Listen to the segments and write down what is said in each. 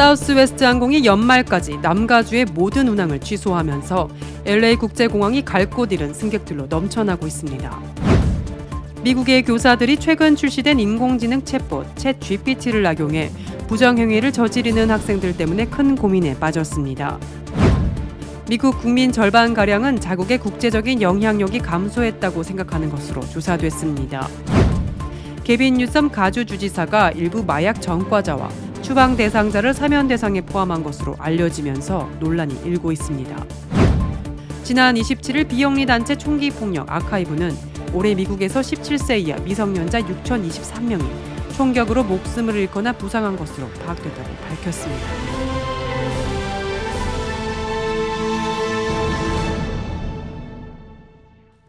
사우스웨스트 항공이 연말까지 남가주의 모든 운항을 취소하면서 LA 국제공항이 갈 곳 잃은 승객들로 넘쳐나고 있습니다. 미국의 교사들이 최근 출시된 인공지능 챗봇 챗GPT를 악용해 부정행위를 저지르는 학생들 때문에 큰 고민에 빠졌습니다. 미국 국민 절반가량은 자국의 국제적인 영향력이 감소했다고 생각하는 것으로 조사됐습니다. 게빈 뉴섬 가주주지사가 일부 마약 전과자와 추방 대상자를 사면 대상에 포함한 것으로 알려지면서 논란이 일고 있습니다. 지난 27일 비영리 단체 총기 폭력 아카이브는 올해 미국에서 17세 이하 미성년자 6,023명이 총격으로 목숨을 잃거나 부상한 것으로 파악됐다고 밝혔습니다.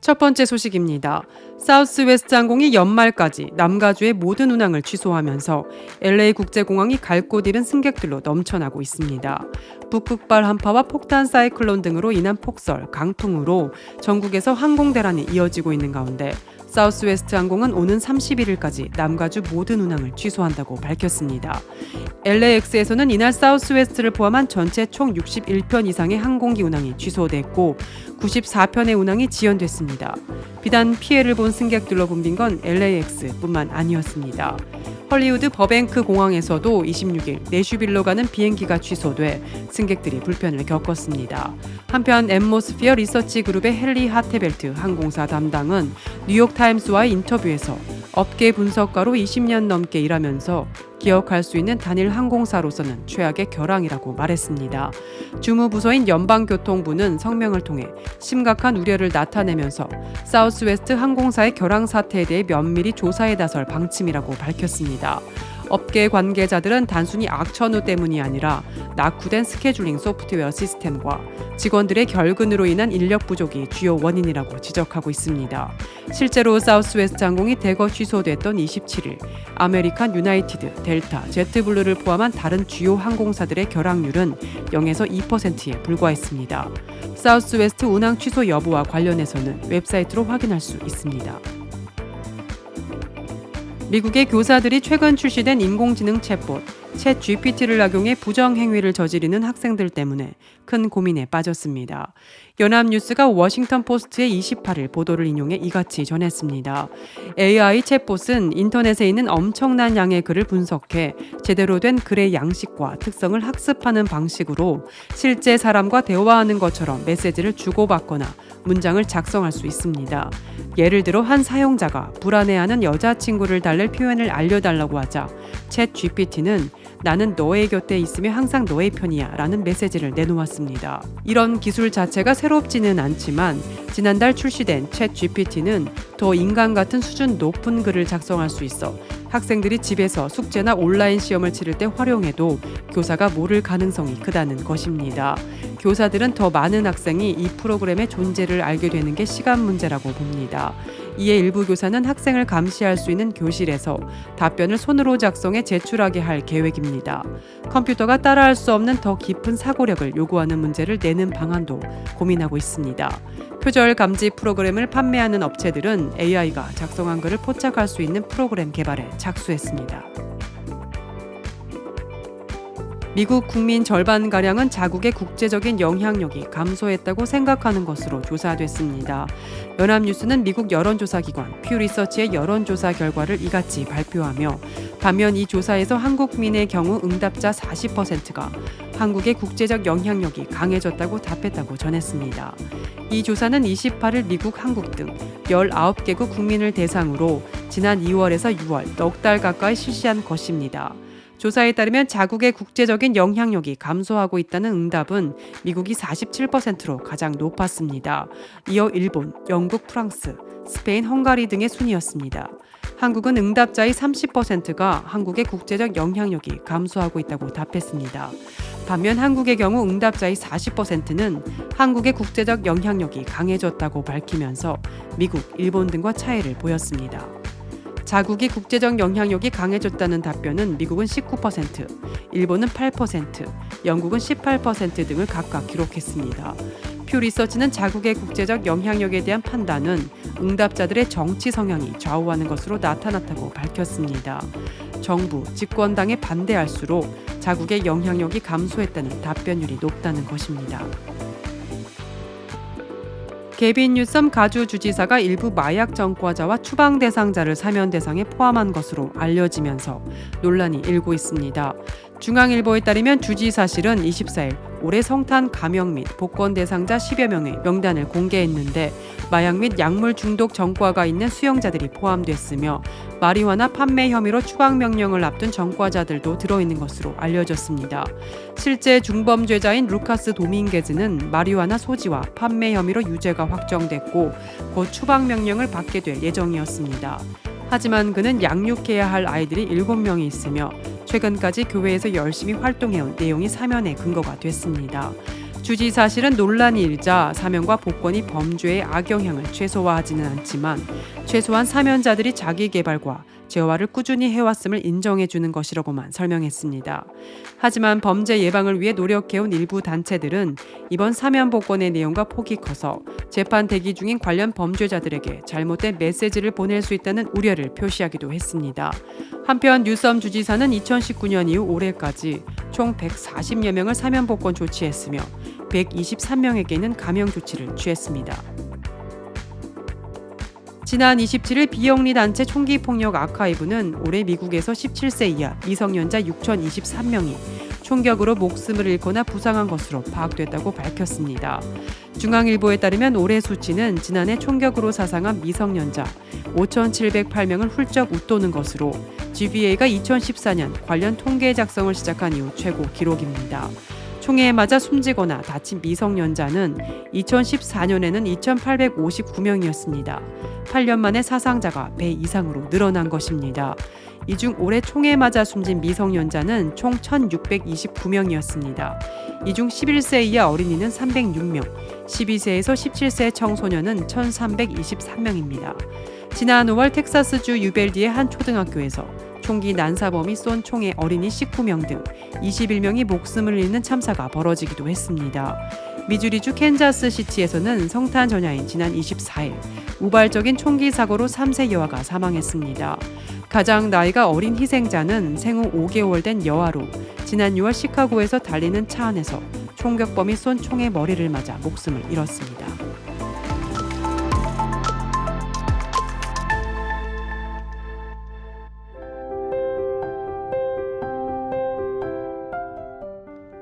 첫 번째 소식입니다. 사우스웨스트 항공이 연말까지 남가주의 모든 운항을 취소하면서 LA 국제공항이 갈 곳 잃은 승객들로 넘쳐나고 있습니다. 북극발 한파와 폭탄 사이클론 등으로 인한 폭설, 강풍으로 전국에서 항공 대란이 이어지고 있는 가운데 사우스웨스트 항공은 오는 31일까지 남가주 모든 운항을 취소한다고 밝혔습니다. LAX에서는 이날 사우스웨스트를 포함한 전체 총 61편 이상의 항공기 운항이 취소됐고 94편의 운항이 지연됐습니다. 비단 피해를 본 승객들로 붐빈 건 LAX뿐만 아니었습니다. 헐리우드 버뱅크 공항에서도 26일 내슈빌로 가는 비행기가 취소돼 승객들이 불편을 겪었습니다. 한편 앰모스피어 리서치 그룹의 헨리 하테벨트 항공사 담당은 뉴욕타임스와의 인터뷰에서 업계 분석가로 20년 넘게 일하면서 기억할 수 있는 단일 항공사로서는 최악의 결항이라고 말했습니다. 주무부서인 연방교통부는 성명을 통해 심각한 우려를 나타내면서 사우스웨스트 항공사의 결항 사태에 대해 면밀히 조사에 나설 방침이라고 밝혔습니다. 업계 관계자들은 단순히 악천후 때문이 아니라 낙후된 스케줄링 소프트웨어 시스템과 직원들의 결근으로 인한 인력 부족이 주요 원인이라고 지적하고 있습니다. 실제로 사우스웨스트 항공이 대거 취소됐던 27일 아메리칸 유나이티드, 델타, 제트블루를 포함한 다른 주요 항공사들의 결항률은 0에서 2%에 불과했습니다. 사우스웨스트 운항 취소 여부와 관련해서는 웹사이트로 확인할 수 있습니다. 미국의 교사들이 최근 출시된 인공지능 챗봇 챗GPT를 악용해 부정행위를 저지르는 학생들 때문에 큰 고민에 빠졌습니다. 연합뉴스가 워싱턴 포스트의 28일 보도를 인용해 이같이 전했습니다. AI 챗봇은 인터넷에 있는 엄청난 양의 글을 분석해 제대로 된 글의 양식과 특성을 학습하는 방식으로 실제 사람과 대화하는 것처럼 메시지를 주고받거나 문장을 작성할 수 있습니다. 예를 들어 한 사용자가 불안해하는 여자친구를 달랠 표현을 알려달라고 하자 챗GPT는 나는 너의 곁에 있으며 항상 너의 편이야 라는 메시지를 내놓았습니다. 이런 기술 자체가 새롭지는 않지만 지난달 출시된 챗GPT는 더 인간 같은 수준 높은 글을 작성할 수 있어 학생들이 집에서 숙제나 온라인 시험을 치를 때 활용해도 교사가 모를 가능성이 크다는 것입니다. 교사들은 더 많은 학생이 이 프로그램의 존재를 알게 되는 게 시간 문제라고 봅니다. 이에 일부 교사는 학생을 감시할 수 있는 교실에서 답변을 손으로 작성해 제출하게 할 계획입니다. 컴퓨터가 따라할 수 없는 더 깊은 사고력을 요구하는 문제를 내는 방안도 고민하고 있습니다. 표절 감지 프로그램을 판매하는 업체들은 AI가 작성한 글을 포착할 수 있는 프로그램 개발에 착수했습니다. 미국 국민 절반가량은 자국의 국제적인 영향력이 감소했다고 생각하는 것으로 조사됐습니다. 연합뉴스는 미국 여론조사기관 퓨리서치의 여론조사 결과를 이같이 발표하며 반면 이 조사에서 한국민의 경우 응답자 40%가 한국의 국제적 영향력이 강해졌다고 답했다고 전했습니다. 이 조사는 28일 미국, 한국 등 19개국 국민을 대상으로 지난 2월에서 6월 넉 달 가까이 실시한 것입니다. 조사에 따르면 자국의 국제적인 영향력이 감소하고 있다는 응답은 미국이 47%로 가장 높았습니다. 이어 일본, 영국, 프랑스, 스페인, 헝가리 등의 순이었습니다. 한국은 응답자의 30%가 한국의 국제적 영향력이 감소하고 있다고 답했습니다. 반면 한국의 경우 응답자의 40%는 한국의 국제적 영향력이 강해졌다고 밝히면서 미국, 일본 등과 차이를 보였습니다. 자국이 국제적 영향력이 강해졌다는 답변은 미국은 19%, 일본은 8%, 영국은 18% 등을 각각 기록했습니다. 퓨 리서치는 자국의 국제적 영향력에 대한 판단은 응답자들의 정치 성향이 좌우하는 것으로 나타났다고 밝혔습니다. 정부, 집권당에 반대할수록 자국의 영향력이 감소했다는 답변율이 높다는 것입니다. 개빈 뉴섬 가주 주지사가 일부 마약 전과자와 추방 대상자를 사면 대상에 포함한 것으로 알려지면서 논란이 일고 있습니다. 중앙일보에 따르면 주지사실은 24일 올해 성탄 감형 및 복권 대상자 10여 명의 명단을 공개했는데 마약 및 약물 중독 전과가 있는 수용자들이 포함됐으며 마리화나 판매 혐의로 추방 명령을 앞둔 전과자들도 들어있는 것으로 알려졌습니다. 실제 중범죄자인 루카스 도밍게즈는 마리화나 소지와 판매 혐의로 유죄가 확정됐고 곧 추방 명령을 받게 될 예정이었습니다. 하지만 그는 양육해야 할 아이들이 7명이 있으며 최근까지 교회에서 열심히 활동해온 내용이 사면의 근거가 됐습니다. 주지사실은 논란이 일자 사면과 복권이 범죄의 악영향을 최소화하지는 않지만 최소한 사면자들이 자기개발과 재활을 꾸준히 해왔음을 인정해주는 것이라고만 설명했습니다. 하지만 범죄 예방을 위해 노력해온 일부 단체들은 이번 사면 복권의 내용과 폭이 커서 재판 대기 중인 관련 범죄자들에게 잘못된 메시지를 보낼 수 있다는 우려를 표시하기도 했습니다. 한편 뉴섬 주지사는 2019년 이후 올해까지 총 140여 명을 사면 복권 조치했으며 123명에게는 감형 조치를 취했습니다. 지난 27일 비영리 단체 총기폭력 아카이브는 올해 미국에서 17세 이하 미성년자 6,023명이 총격으로 목숨을 잃거나 부상한 것으로 파악됐다고 밝혔습니다. 중앙일보에 따르면 올해 수치는 지난해 총격으로 사상한 미성년자 5,708명을 훌쩍 웃도는 것으로 GVA가 2014년 관련 통계 작성을 시작한 이후 최고 기록입니다. 총에 맞아 숨지거나 다친 미성년자는 2014년에는 2,859명이었습니다. 8년 만에 사상자가 배 이상으로 늘어난 것입니다. 이 중 올해 총에 맞아 숨진 미성년자는 총 1,629명이었습니다. 이 중 11세 이하 어린이는 306명, 12세에서 17세 청소년은 1,323명입니다. 지난 5월 텍사스주 유벨디의 한 초등학교에서 총기 난사범이 쏜 총에 어린이 19명 등 21명이 목숨을 잃는 참사가 벌어지기도 했습니다. 미주리주 캔자스시티에서는 성탄 전야인 지난 24일 우발적인 총기 사고로 3세 여아가 사망했습니다. 가장 나이가 어린 희생자는 생후 5개월 된 여아로 지난 6월 시카고에서 달리는 차 안에서 총격범이 쏜 총의 머리를 맞아 목숨을 잃었습니다.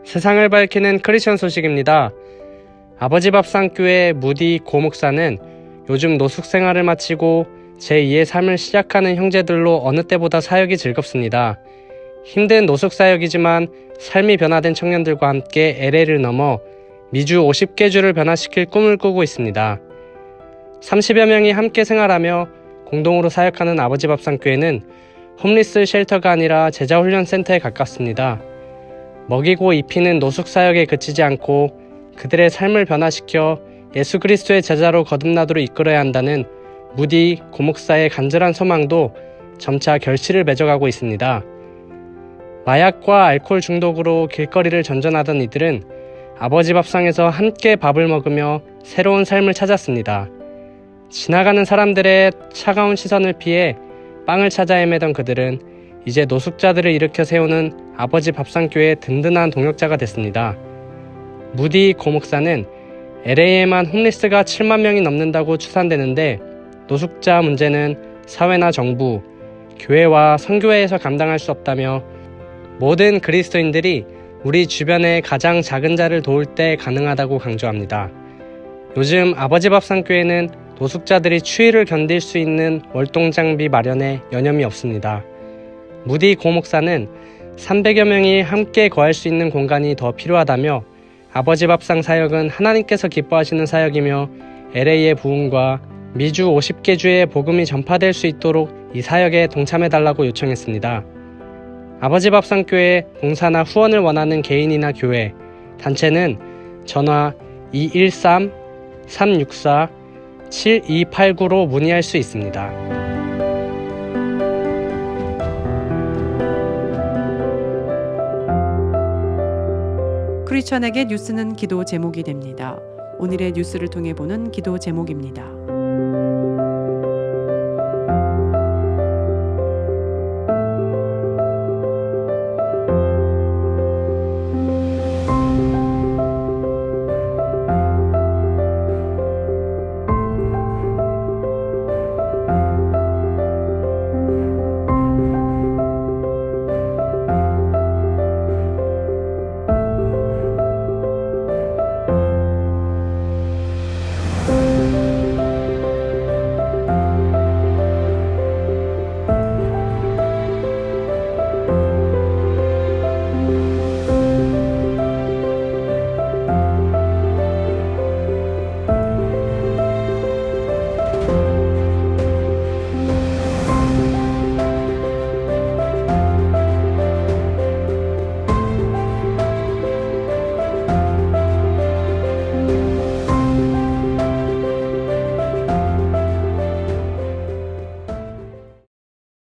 세상을 밝히는 크리스천 소식입니다. 아버지 밥상교회 무디 고 목사는 요즘 노숙 생활을 마치고 제2의 삶을 시작하는 형제들로 어느 때보다 사역이 즐겁습니다. 힘든 노숙 사역이지만 삶이 변화된 청년들과 함께 LA를 넘어 미주 50개 주를 변화시킬 꿈을 꾸고 있습니다. 30여 명이 함께 생활하며 공동으로 사역하는 아버지 밥상교회는 홈리스 쉘터가 아니라 제자훈련센터에 가깝습니다. 먹이고 입히는 노숙 사역에 그치지 않고 그들의 삶을 변화시켜 예수 그리스도의 제자로 거듭나도록 이끌어야 한다는 무디 고목사의 간절한 소망도 점차 결실을 맺어가고 있습니다. 마약과 알코올 중독으로 길거리를 전전하던 이들은 아버지 밥상에서 함께 밥을 먹으며 새로운 삶을 찾았습니다. 지나가는 사람들의 차가운 시선을 피해 빵을 찾아 헤매던 그들은 이제 노숙자들을 일으켜 세우는 아버지 밥상교회의 든든한 동역자가 됐습니다. 무디 고목사는 LA에만 홈리스가 7만 명이 넘는다고 추산되는데 노숙자 문제는 사회나 정부, 교회와 선교회에서 감당할 수 없다며 모든 그리스도인들이 우리 주변의 가장 작은 자를 도울 때 가능하다고 강조합니다. 요즘 아버지 밥상교회는 노숙자들이 추위를 견딜 수 있는 월동장비 마련에 여념이 없습니다. 무디 고목사는 300여 명이 함께 거할 수 있는 공간이 더 필요하다며 아버지 밥상 사역은 하나님께서 기뻐하시는 사역이며 LA의 부흥과 미주 50개 주의 복음이 전파될 수 있도록 이 사역에 동참해달라고 요청했습니다. 아버지 밥상교회 봉사나 후원을 원하는 개인이나 교회, 단체는 전화 213-364-7289로 문의할 수 있습니다. 크리스천에게 뉴스는 기도 제목이 됩니다. 오늘의 뉴스를 통해 보는 기도 제목입니다.